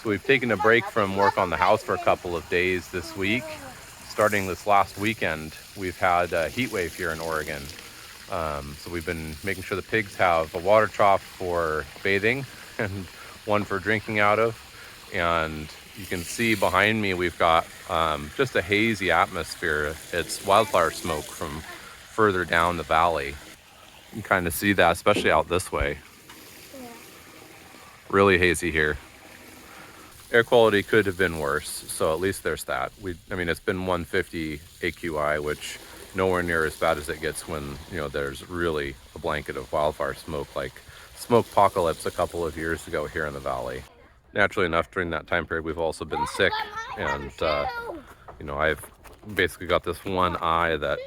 So we've taken a break from work on the house for a couple of days this week. Starting this last weekend, we've had a heat wave here in Oregon. So we've been making sure the pigs have a water trough for bathing and one for drinking out of. And you can see behind me, we've got just a hazy atmosphere. It's wildfire smoke from further down the valley. You can kind of see that, especially out this way. Really hazy here. Air quality could have been worse, so at least there's that. I mean, it's been 150 AQI, which nowhere near as bad as it gets when, there's really a blanket of wildfire smoke, like smoke apocalypse a couple of years ago here in the valley. Naturally enough, during that time period, we've also been sick, and I've basically got this one eye that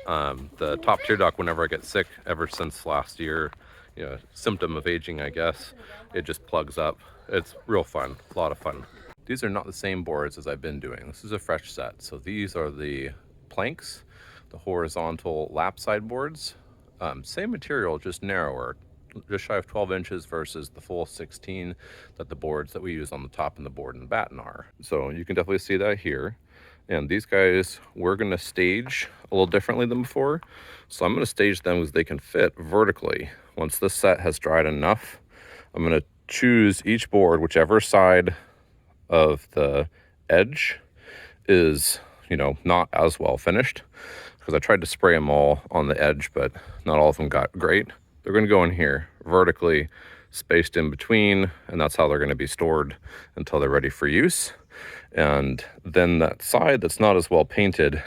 the top tear duct, whenever I get sick, ever since last year, symptom of aging, I guess, it just plugs up. It's real fun, a lot of fun. These are not the same boards as I've been doing. This is a fresh set. So these are the planks, the horizontal lap side boards. Same material, just narrower, just shy of 12 inches versus the full 16 that the boards that we use on the top and the board and the batten are. So you can definitely see that here. And these guys, we're gonna stage a little differently than before. So I'm gonna stage them as they can fit vertically. Once this set has dried enough, I'm gonna choose each board, whichever side of the edge is, not as well finished, because I tried to spray them all on the edge, but not all of them got great. They're going to go in here vertically spaced in between, and that's how they're going to be stored until they're ready for use. And then that side that's not as well painted,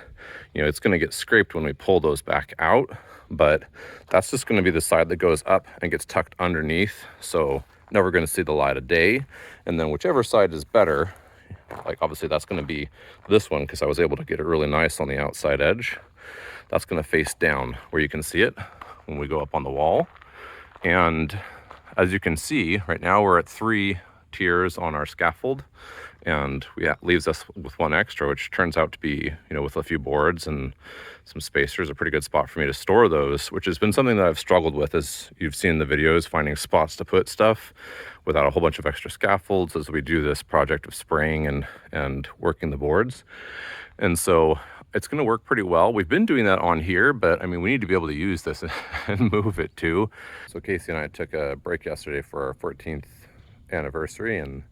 it's going to get scraped when we pull those back out, but that's just going to be the side that goes up and gets tucked underneath, so never going to see the light of day. And then whichever side is better, like obviously that's going to be this one, because I was able to get it really nice on the outside edge. That's going to face down where you can see it when we go up on the wall. And as you can see, right now we're at 3 tiers on our scaffold, and leaves us with 1 extra, which turns out to be, with a few boards and some spacers, a pretty good spot for me to store those, which has been something that I've struggled with, as you've seen in the videos, finding spots to put stuff without a whole bunch of extra scaffolds as we do this project of spraying and working the boards. And so it's going to work pretty well. We've been doing that on here, but I mean, we need to be able to use this and move it too. So Casey and I took a break yesterday for our 14th anniversary, and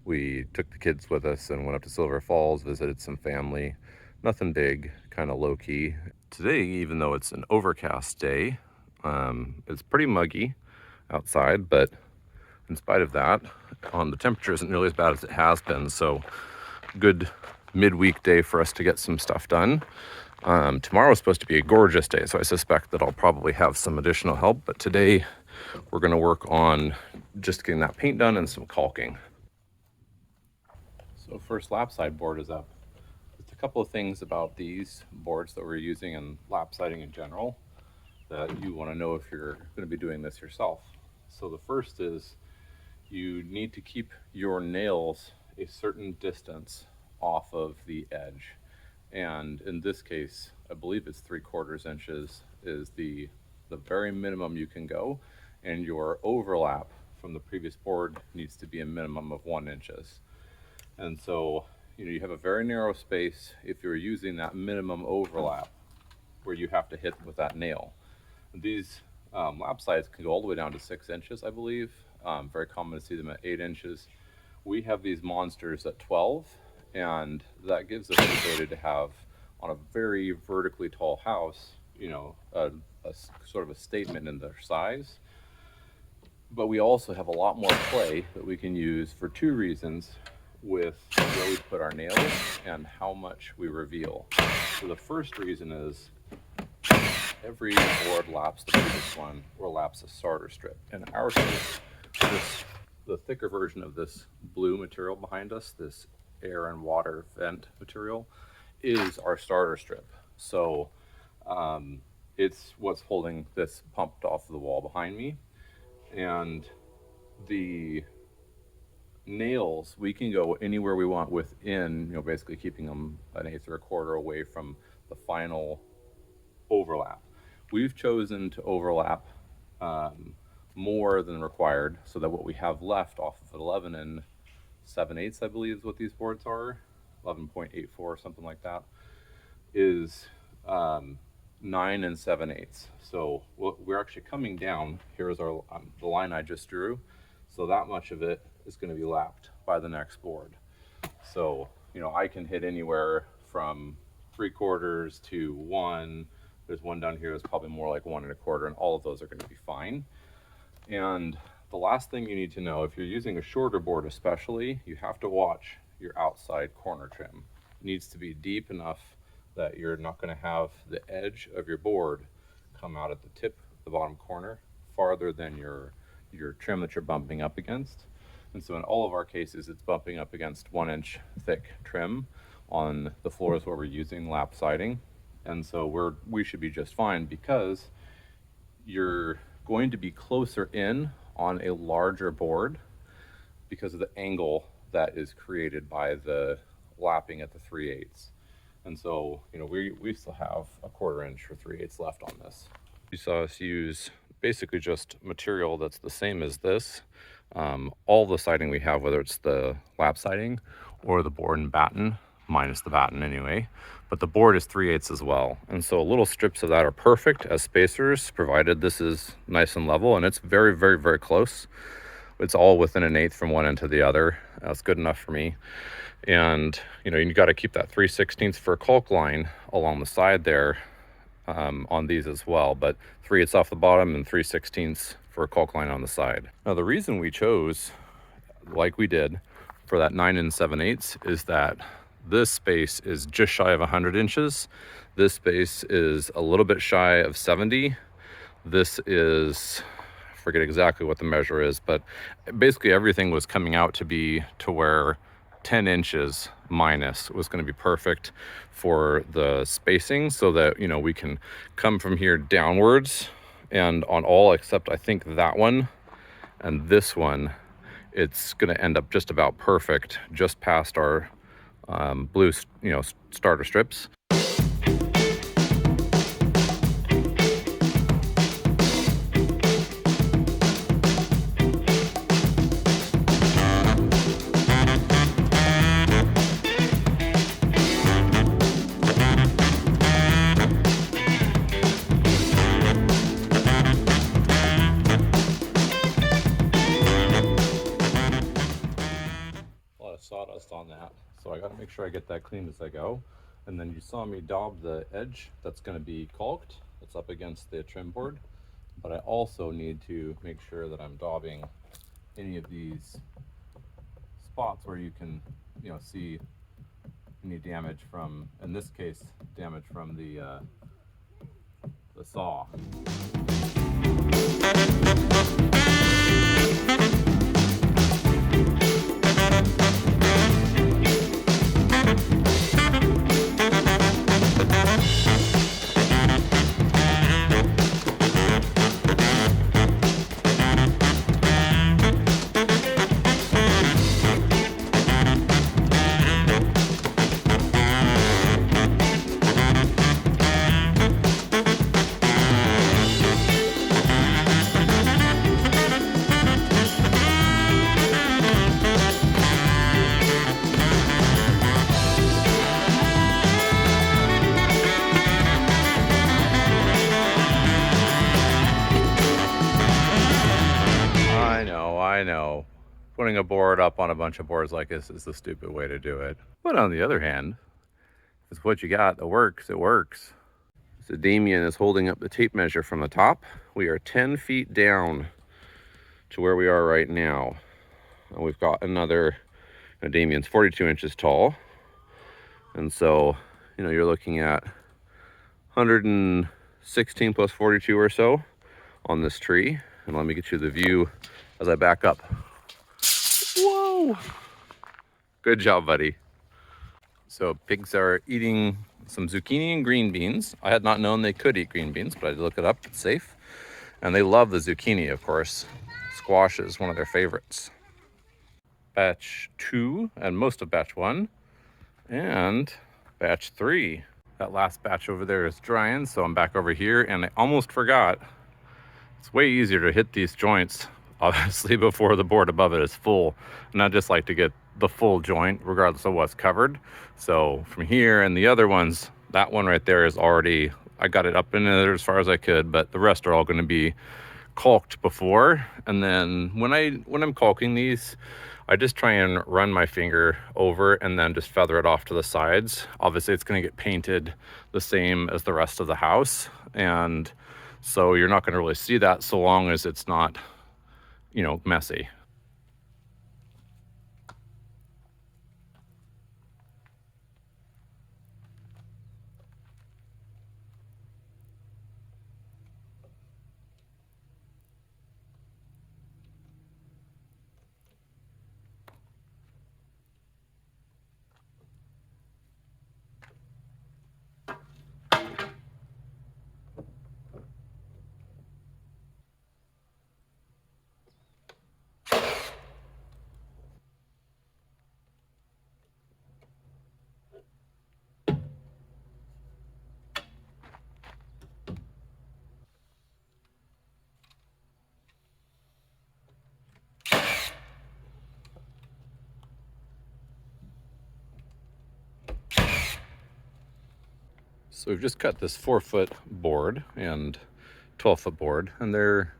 we took the kids with us and went up to Silver Falls, visited some family. Nothing big, kind of low-key. Today, even though it's an overcast day, it's pretty muggy outside, but in spite of that, the temperature isn't nearly as bad as it has been, so good midweek day for us to get some stuff done. Tomorrow is supposed to be a gorgeous day, so I suspect that I'll probably have some additional help, but today we're going to work on just getting that paint done and some caulking. So first lap side board is up. Just a couple of things about these boards that we're using and lap siding in general that you want to know if you're going to be doing this yourself. So the first is you need to keep your nails a certain distance off of the edge. And in this case, I believe it's 3/4 inches is the very minimum you can go. And your overlap from the previous board needs to be a minimum of 1 inches. And so, you have a very narrow space if you're using that minimum overlap where you have to hit with that nail. These lap sides can go all the way down to 6 inches, I believe. Very common to see them at 8 inches. We have these monsters at 12, and that gives us the ability to have, on a very vertically tall house, a sort of a statement in their size. But we also have a lot more play that we can use for 2 reasons with where we put our nails and how much we reveal. So the first reason is every board laps the previous one or laps a starter strip. In our case, the thicker version of this blue material behind us, this air and water vent material, is our starter strip. So it's what's holding this pumped off the wall behind me. And the nails, we can go anywhere we want within, basically keeping them 1/8 or 1/4 away from the final overlap. We've chosen to overlap more than required, so that what we have left off of 11 and 7/8, I believe is what these boards are, 11.84, something like that, is 9 7/8. So we're actually coming down. Here's our the line I just drew. So that much of it is going to be lapped by the next board. So, you know, I can hit anywhere from 3/4 to 1. There's one down here that's probably more like 1 1/4, and all of those are going to be fine. And the last thing you need to know, if you're using a shorter board especially, you have to watch your outside corner trim. It needs to be deep enough that you're not going to have the edge of your board come out at the tip, the bottom corner, farther than your trim that you're bumping up against. And so in all of our cases, it's bumping up against 1-inch thick trim on the floors where we're using lap siding. And so we should be just fine, because you're going to be closer in on a larger board because of the angle that is created by the lapping at the 3/8. And so, you know, we still have a 1/4 inch or 3/8 left on this. You saw us use basically just material that's the same as this. All the siding we have, whether it's the lap siding or the board and batten, minus the batten anyway, but the board is 3/8 as well. And so little strips of that are perfect as spacers, provided this is nice and level, and it's very, very, very close. It's all within 1/8 from one end to the other. That's good enough for me. And, you know, you got to keep that 3/16 for a caulk line along the side there on these as well, but 3/8 off the bottom and 3/16 for a caulk line on the side. Now, the reason we chose, like we did, for that 9 7/8 is that this space is just shy of 100 inches. This space is a little bit shy of 70. This is, I forget exactly what the measure is, but basically everything was coming out to be to where 10 inches minus was going to be perfect for the spacing, so that, you know, we can come from here downwards, and on all except I think that one and this one, it's going to end up just about perfect, just past our blue, you know, starter strips. Sawdust on that, so I got to make sure I get that cleaned as I go. And then you saw me daub the edge that's going to be caulked, that's up against the trim board, but I also need to make sure that I'm daubing any of these spots where you can, you know, see any damage from, in this case, damage from the saw. I know. Putting a board up on a bunch of boards like this is the stupid way to do it. But on the other hand, if it's what you got that works, it works. So Damien is holding up the tape measure from the top. We are 10 feet down to where we are right now. And we've got another, you know, Damien's 42 inches tall. And so, you know, you're looking at 116 plus 42 or so on this tree. And let me get you the view as I back up. Whoa! Good job, buddy. So pigs are eating some zucchini and green beans. I had not known they could eat green beans, but I did look it up, it's safe. And they love the zucchini, of course. Squash is one of their favorites. Batch 2 and most of batch 1 and batch 3. That last batch over there is drying, so I'm back over here, and I almost forgot. It's way easier to hit these joints, obviously, before the board above it is full. And I just like to get the full joint regardless of what's covered. So from here and the other ones, that one right there is already, I got it up in there as far as I could, but the rest are all going to be caulked before. And then when I'm caulking these, I just try and run my finger over and then just feather it off to the sides. Obviously it's going to get painted the same as the rest of the house, and so you're not going to really see that so long as it's not, you know, messy. So we've just cut this 4-foot board and 12-foot board, and they're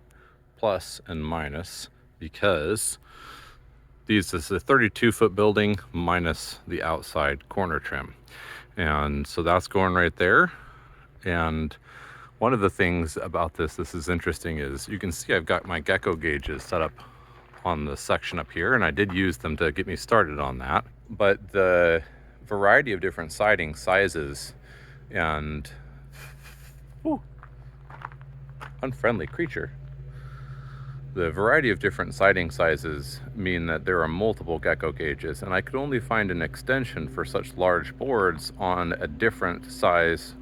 plus and minus because this is a 32-foot building minus the outside corner trim. And so that's going right there. And one of the things about this is interesting, is you can see I've got my gecko gauges set up on the section up here, and I did use them to get me started on that. But the variety of different siding sizes and unfriendly creature. The variety of different siding sizes mean that there are multiple gecko gauges, and I could only find an extension for such large boards on a different size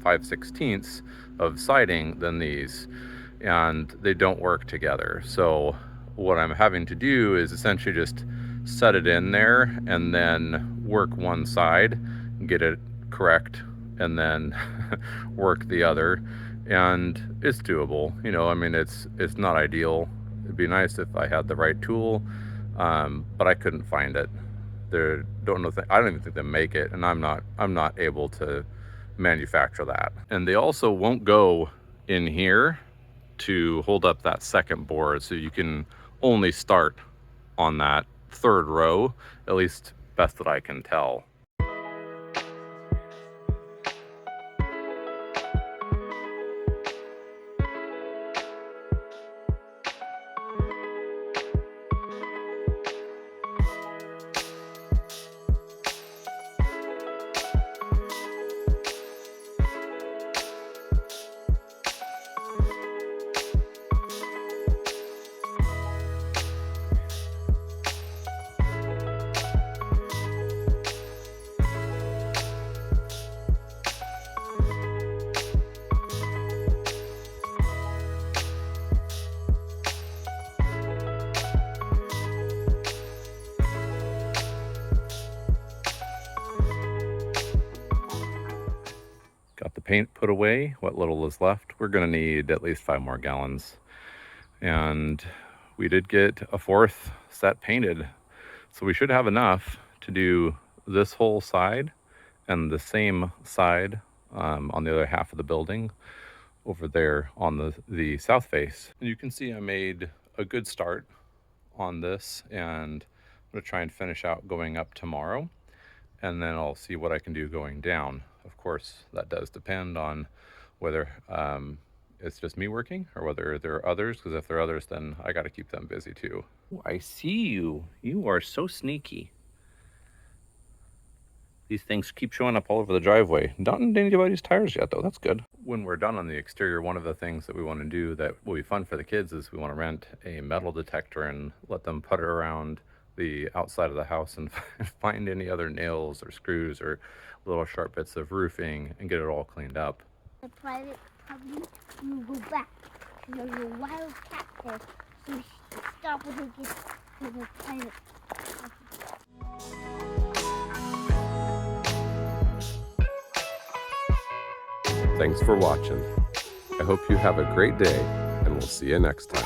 5/16 of siding than these, and they don't work together. So what I'm having to do is essentially just set it in there and then work one side, get it correct, and then work the other. And it's doable, you know. I mean, it's not ideal. It'd be nice if I had the right tool, but I couldn't find it. I don't even think they make it, and I'm not able to manufacture that. And they also won't go in here to hold up that second board, so you can only start on that third row, at least best that I can tell. Got the paint put away, what little is left. We're gonna need at least 5 more gallons. And we did get a 4th set painted. So we should have enough to do this whole side and the same side on the other half of the building over there on the south face. And you can see I made a good start on this, and I'm gonna try and finish out going up tomorrow, and then I'll see what I can do going down. Of course, that does depend on whether it's just me working or whether there are others, because if there are others, then I got to keep them busy too. Oh, I see you. You are so sneaky. These things keep showing up all over the driveway. Not in anybody's tires yet, though. That's good. When we're done on the exterior, one of the things that we want to do that will be fun for the kids is we want to rent a metal detector and let them putter around the outside of the house and find any other nails or screws or little sharp bits of roofing and get it all cleaned up. The private property, you go back. There's a wild cat there, so you should stop when it gets to the private property. Thanks for watching. I hope you have a great day, and we'll see you next time.